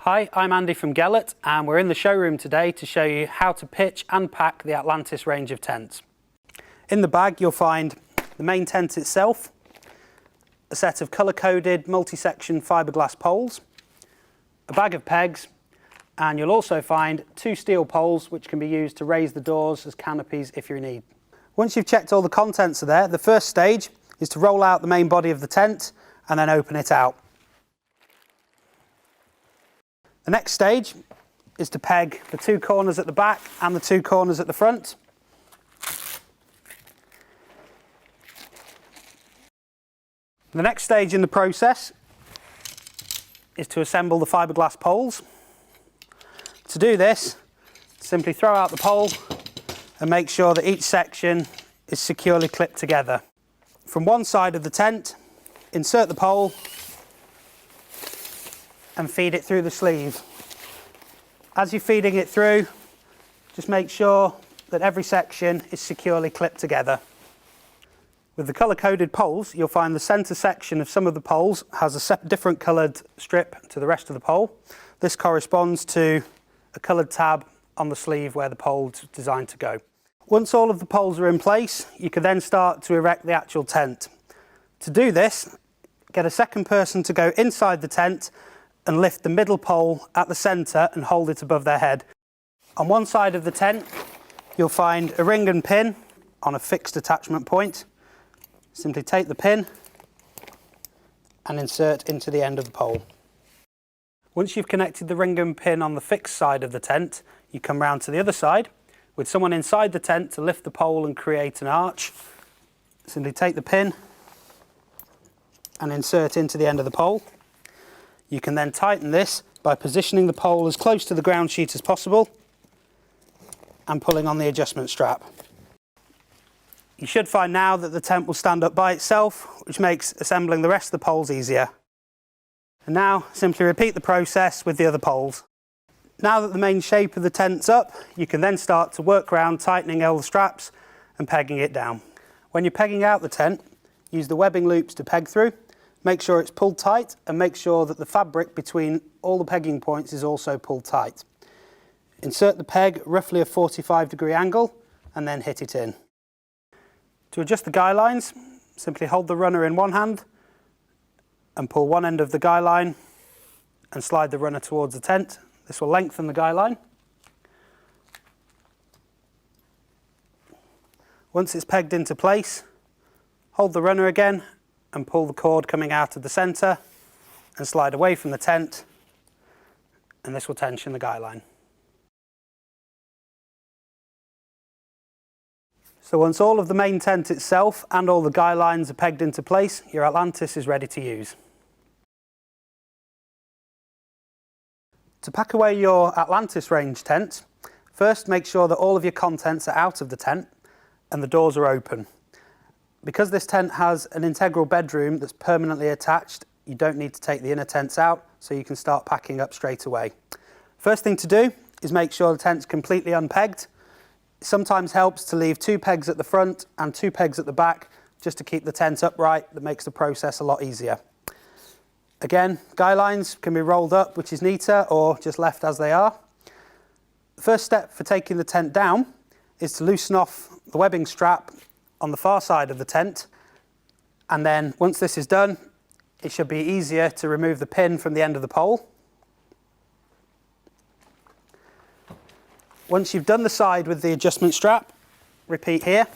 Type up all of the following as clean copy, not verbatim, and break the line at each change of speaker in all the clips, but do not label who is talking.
Hi, I'm Andy from Gelert and we're in the showroom today to show you how to pitch and pack the Atlantis range of tents. In the bag you'll find the main tent itself, a set of colour-coded multi-section fiberglass poles, a bag of pegs, and you'll also find 2 steel poles which can be used to raise the doors as canopies if you're in need. Once you've checked all the contents are there, the first stage is to roll out the main body of the tent and then open it out. The next stage is to peg the 2 corners at the back and the 2 corners at the front. The next stage in the process is to assemble the fiberglass poles. To do this, simply throw out the pole and make sure that each section is securely clipped together. From one side of the tent, insert the pole and feed it through the sleeve. As you're feeding it through, just make sure that every section is securely clipped together. With the colour-coded poles, you'll find the centre section of some of the poles has a different coloured strip to the rest of the pole. This corresponds to a coloured tab on the sleeve where the pole is designed to go. Once all of the poles are in place, you can then start to erect the actual tent. To do this, get a second person to go inside the tent and lift the middle pole at the centre and hold it above their head. On one side of the tent, you'll find a ring and pin on a fixed attachment point. Simply take the pin and insert into the end of the pole. Once you've connected the ring and pin on the fixed side of the tent, you come round to the other side with someone inside the tent to lift the pole and create an arch. Simply take the pin and insert into the end of the pole. You can then tighten this by positioning the pole as close to the ground sheet as possible and pulling on the adjustment strap. You should find now that the tent will stand up by itself, which makes assembling the rest of the poles easier. And now simply repeat the process with the other poles. Now that the main shape of the tent's up, you can then start to work around tightening all the straps and pegging it down. When you're pegging out the tent, use the webbing loops to peg through. Make sure it's pulled tight and make sure that the fabric between all the pegging points is also pulled tight. Insert the peg roughly a 45-degree angle and then hit it in. To adjust the guy lines, simply hold the runner in one hand and pull one end of the guy line and slide the runner towards the tent. This will lengthen the guy line. Once it's pegged into place, hold the runner again and pull the cord coming out of the centre and slide away from the tent, and this will tension the guy line. So once all of the main tent itself and all the guy lines are pegged into place, your Atlantis is ready to use. To pack away your Atlantis range tent, first make sure that all of your contents are out of the tent and the doors are open. Because this tent has an integral bedroom that's permanently attached, you don't need to take the inner tents out, so you can start packing up straight away. First thing to do is make sure the tent's completely unpegged. It sometimes helps to leave 2 pegs at the front and 2 pegs at the back just to keep the tent upright. That makes the process a lot easier. Again, guy lines can be rolled up, which is neater, or just left as they are. The first step for taking the tent down is to loosen off the webbing strap on the far side of the tent, and then once this is done, it should be easier to remove the pin from the end of the pole. Once you've done the side with the adjustment strap, repeat here,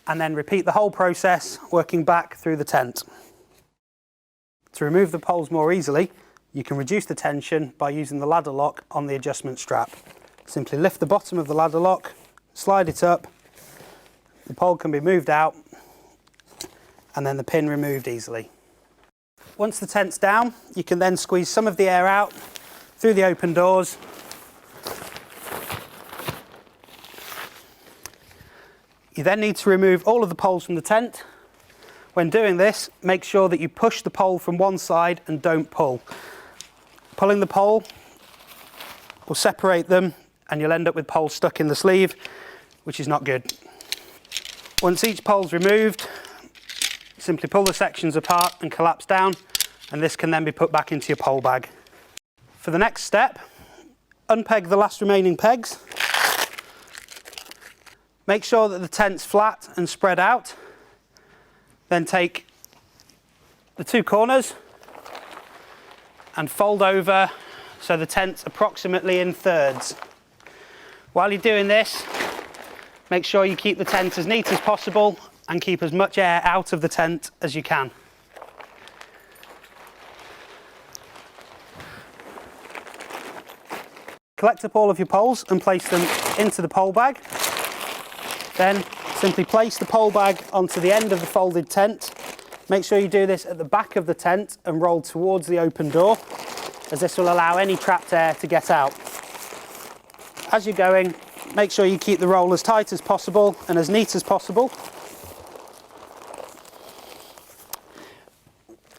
and then repeat the whole process working back through the tent. To remove the poles more easily, you can reduce the tension by using the ladder lock on the adjustment strap. Simply lift the bottom of the ladder lock, slide it up, the pole can be moved out and then the pin removed easily. Once the tent's down, you can then squeeze some of the air out through the open doors. You then need to remove all of the poles from the tent. When doing this, make sure that you push the pole from one side and don't pull. Pulling the pole will separate them and you'll end up with poles stuck in the sleeve, which is not good. Once each pole's removed, simply pull the sections apart and collapse down and this can then be put back into your pole bag. For the next step, unpeg the last remaining pegs. Make sure that the tent's flat and spread out. Then take the two corners and fold over so the tent's approximately in thirds. While you're doing this, make sure you keep the tent as neat as possible and keep as much air out of the tent as you can. Collect up all of your poles and place them into the pole bag. Then simply place the pole bag onto the end of the folded tent. Make sure you do this at the back of the tent and roll towards the open door, as this will allow any trapped air to get out. As you're going, make sure you keep the roll as tight as possible and as neat as possible.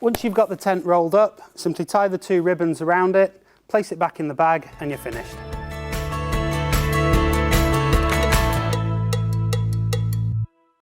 Once you've got the tent rolled up, simply tie the two ribbons around it, place it back in the bag, and you're finished.